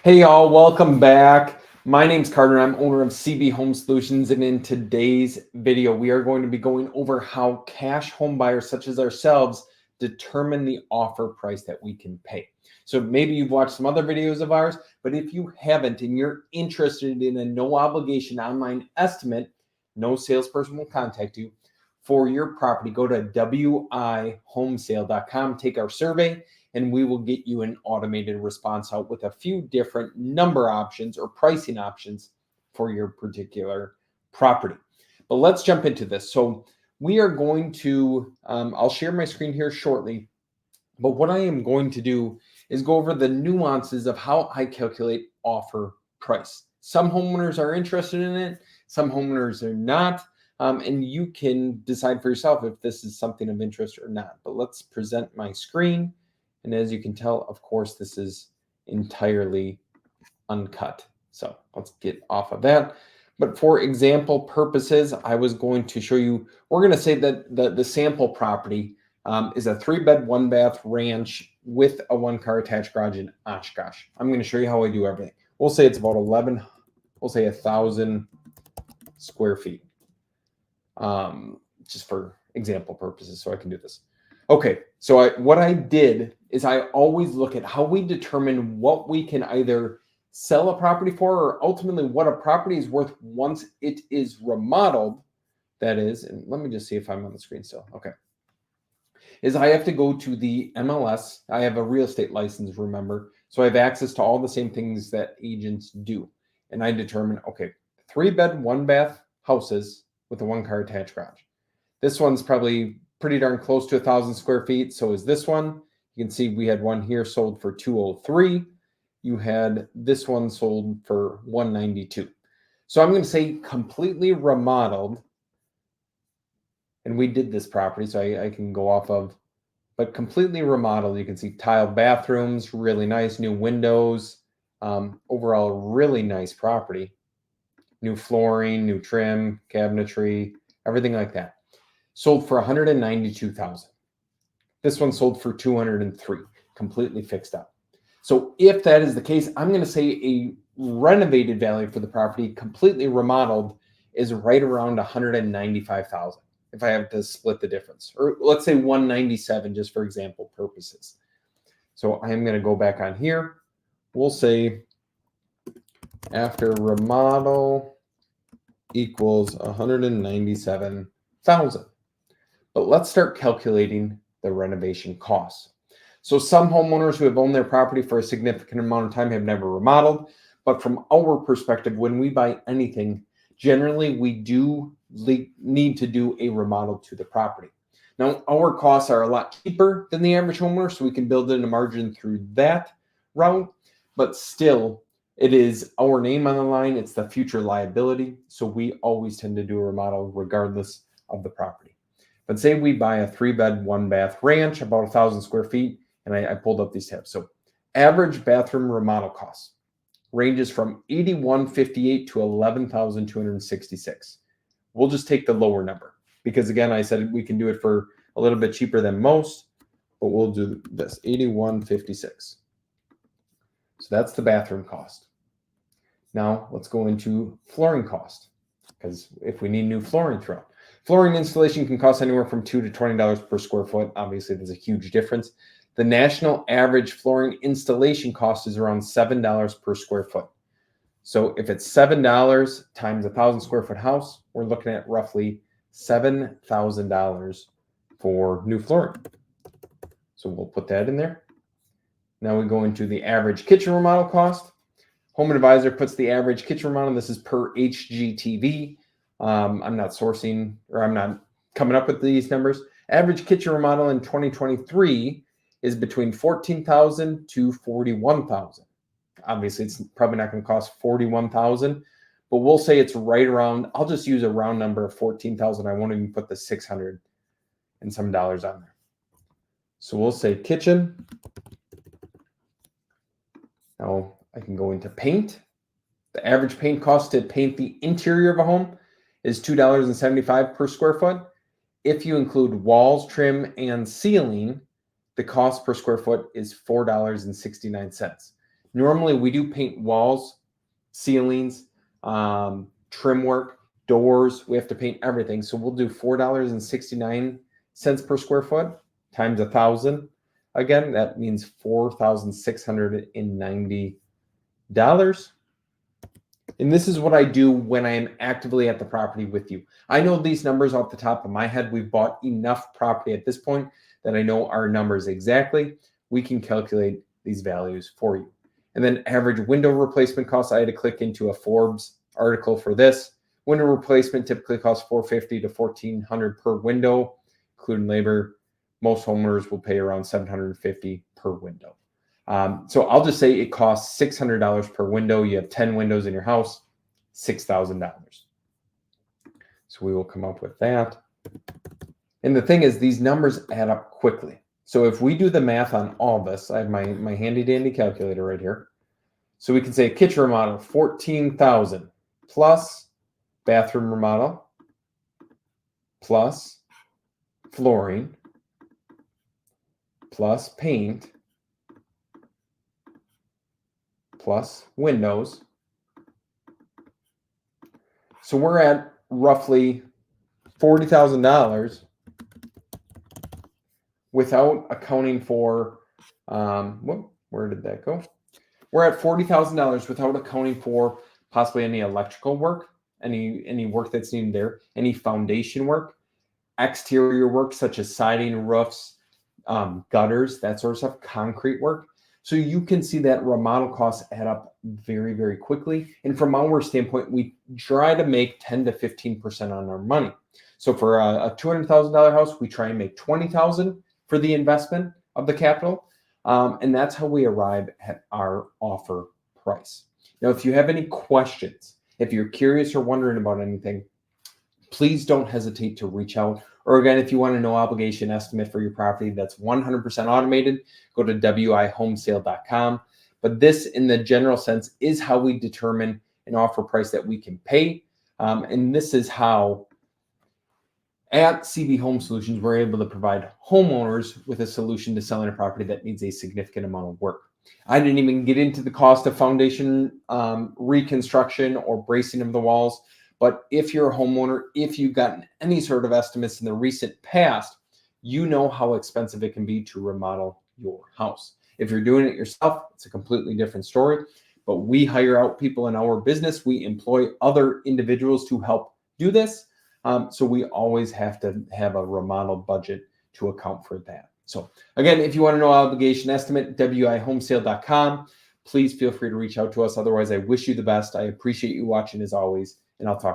Hey y'all, welcome back. My name's Carter. I'm owner of CB Home Solutions, and in today's video, we are going to be going over how cash home buyers such as ourselves determine the offer price that we can pay. So maybe you've watched some other videos of ours, but if you haven't and you're interested in a no obligation online estimate, no salesperson will contact you for your property. Go to wihomesale.com, take our survey, and we will get you an automated response out with a few different number options or pricing options for your particular property. But let's jump into this. So we are going to, I'll share my screen here shortly, but what I am going to do is go over the nuances of how I calculate offer price. Some homeowners are interested in it, some homeowners are not. And you can decide for yourself if this is something of interest or not. But let's present my screen. And as you can tell, of course, this is entirely uncut. So let's get off of that. But for example purposes, I was going to show you, we're going to say that the sample property is a 3-bed, 1-bath ranch with a 1-car attached garage in Oshkosh. I'm going to show you how I do everything. We'll say it's about 1,000 square feet. Just for example purposes, so I can do this. Okay, so what I did is I always look at how we determine what we can either sell a property for or ultimately what a property is worth once it is remodeled. That is, and let me just see if I'm on the screen still. Okay. Is I have to go to the MLS. I have a real estate license, remember. So I have access to all the same things that agents do. And I determine, okay, 3-bed, 1-bath houses with a 1-car attached garage. This one's probably pretty darn close to 1,000 square feet. So is this one. You can see we had one here sold for 203. You had this one sold for 192. So I'm going to say completely remodeled. And we did this property, so I can go off of, but completely remodeled. You can see tiled bathrooms, really nice, new windows, overall really nice property. New flooring, new trim, cabinetry, everything like that. Sold for 192,000. This one sold for 203, completely fixed up. So if that is the case, I'm going to say a renovated value for the property, completely remodeled, is right around 195,000. If I have to split the difference, or let's say 197, just for example purposes. So I am going to go back on here. We'll say after remodel equals 197,000. But let's start calculating the renovation costs. So some homeowners who have owned their property for a significant amount of time have never remodeled. But from our perspective, when we buy anything, generally we do need to do a remodel to the property. Now, our costs are a lot cheaper than the average homeowner, so we can build in a margin through that route. But still, it is our name on the line. It's the future liability. So we always tend to do a remodel regardless of the property. But say we buy a 3-bed, 1-bath ranch, about 1,000 square feet, and I pulled up these tabs. So average bathroom remodel costs ranges from $8,158 to $11,266. We'll just take the lower number because, again, I said we can do it for a little bit cheaper than most, but we'll do this, $8,156. So that's the bathroom cost. Now let's go into flooring cost, because if we need new flooring throughout. Flooring installation can cost anywhere from $2 to $20 per square foot. Obviously, there's a huge difference. The national average flooring installation cost is around $7 per square foot. So if it's $7 times 1,000 square foot house, we're looking at roughly $7,000 for new flooring. So we'll put that in there. Now we go into the average kitchen remodel cost. Home Advisor puts the average kitchen remodel. This is per HGTV. I'm not sourcing, or I'm not coming up with these numbers. Average kitchen remodel in 2023 is between $14,000 to $41,000. Obviously, it's probably not going to cost $41,000, but we'll say it's right around. I'll just use a round number of $14,000. I won't even put the $600 and some dollars on there. So we'll say kitchen. Now I can go into paint. The average paint cost to paint the interior of a home is $2.75 per square foot. If you include walls, trim, and ceiling, the cost per square foot is $4.69. Normally we do paint walls, ceilings, trim work, doors. We have to paint everything. So we'll do $4.69 per square foot times 1,000. Again, that means $4,690. And this is what I do when I am actively at the property with you. I know these numbers off the top of my head. We've bought enough property at this point that I know our numbers exactly. We can calculate these values for you. And then average window replacement costs. I had to click into a Forbes article for this. Window replacement typically costs $450 to $1,400 per window, including labor. Most homeowners will pay around $750 per window. So I'll just say it costs $600 per window. You have 10 windows in your house, $6,000. So we will come up with that. And the thing is, these numbers add up quickly. So if we do the math on all this, I have my handy dandy calculator right here. So we can say kitchen remodel, $14,000 plus bathroom remodel plus flooring plus paint plus windows. So we're at roughly $40,000 without accounting for, where did that go? We're at $40,000 without accounting for possibly any electrical work, any work that's needed there, any foundation work, exterior work such as siding, roofs, gutters, that sort of stuff, concrete work. So you can see that remodel costs add up very, very quickly. And from our standpoint, we try to make 10 to 15% on our money. So for a $200,000 house, we try and make $20,000 for the investment of the capital. And that's how we arrive at our offer price. Now, if you have any questions, if you're curious or wondering about anything, please don't hesitate to reach out. Or again, if you want a no obligation estimate for your property that's 100% automated, go to wihomesale.com. But this, in the general sense, is how we determine an offer price that we can pay. And this is how at CB Home Solutions, we're able to provide homeowners with a solution to selling a property that needs a significant amount of work. I didn't even get into the cost of foundation reconstruction or bracing of the walls. But if you're a homeowner, if you've gotten any sort of estimates in the recent past, you know how expensive it can be to remodel your house. If you're doing it yourself, it's a completely different story. But we hire out people in our business. We employ other individuals to help do this. So we always have to have a remodel budget to account for that. So again, if you want to know obligation estimate, wihomesale.com. Please feel free to reach out to us. Otherwise, I wish you the best. I appreciate you watching as always, and I'll talk